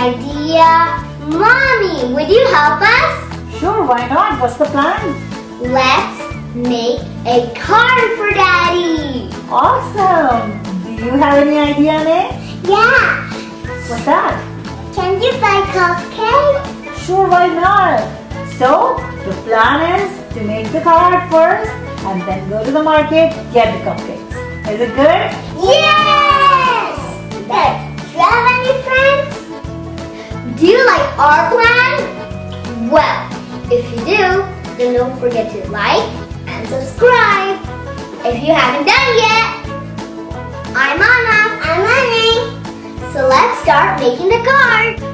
idea. Mommy, would you help us? Sure, why not? What's the plan? Let's make a card for Daddy. Awesome! Do you have any idea, Anay? Yeah. What's that? Can you buy cupcakes? Sure, why not? So, the plan is to make the card first and then go to the market, get the cupcakes. Is it good? Yes! Dad, do you have any friends? Do you like our plan? Well, if you do, then don't forget to like and subscribe. If you haven't done yet, I'm Anna. I'm Anay. So let's start making the card.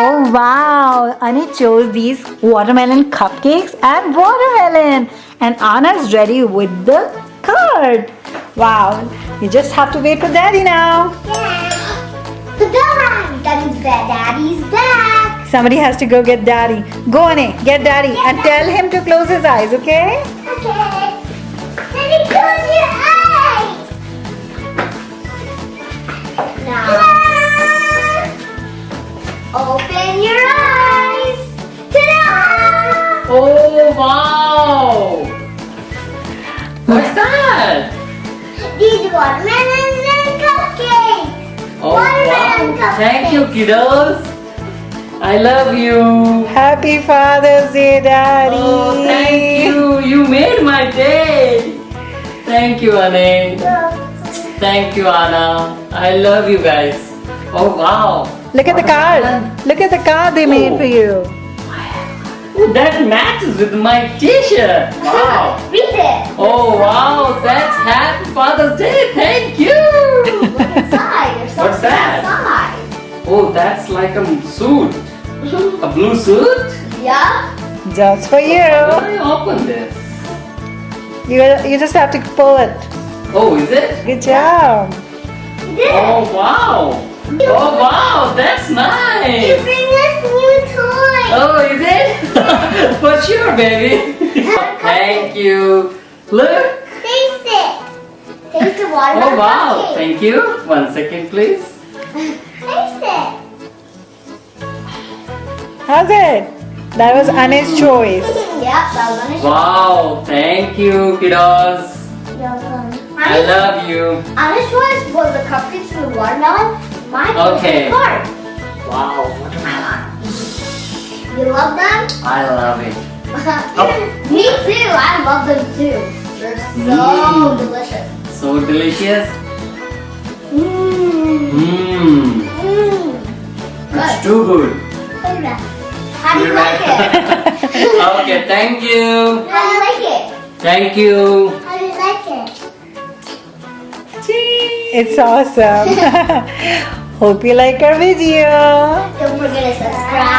Oh wow! Anay chose these watermelon cupcakes and watermelon. And Anna's ready with the card. Wow! You just have to wait for Daddy now. Yeah. The bell rang. That means that Daddy's back. Somebody has to go get Daddy. Go Anay, get Daddy and tell him to close his eyes, okay? Okay. Daddy, close your eyes. Now, open your eyes. Ta-da! Oh wow! What's that? These watermelons and cupcakes. Oh Watermelon wow! Thank you, cupcakes. kiddos. I love you. Happy Father's Day, Daddy. Oh, thank you. You made my day. Thank you, Anay. Thank you, Anna. I love you guys. Oh wow! Look at the card. Look at the card they made for you. Oh, that matches with my t-shirt. Wow. Read it. Oh wow, that's Happy Father's Day. Thank you. Look inside. There's What's something that? inside. Oh, that's like a suit. A blue suit? Yeah. Just for you. How do I open this? You just have to pull it. Oh, is it? Good job. You did. Oh wow. Oh wow, that's You nice. bring us new Sure, baby. Thank you. Look. Taste it. Taste the watermelon Oh wow. cupcake. Thank you. 1 second, please. Taste it. How's it? That was Anay's choice. Yep, that was on his Wow. Thank you, kiddos. I love you. Anna's choice was the cupcakes and the watermelon. My choice Okay. was the card. Wow, watermelon. You love them? I love it. Me too. I love them too. They're so delicious. So delicious. Mmm. Mmm. Mmm. It's Good. too good. How do you like it? Okay, thank you. How do you like it? Thank you. How do you like it? It's awesome. Hope you like our video. Don't forget to subscribe.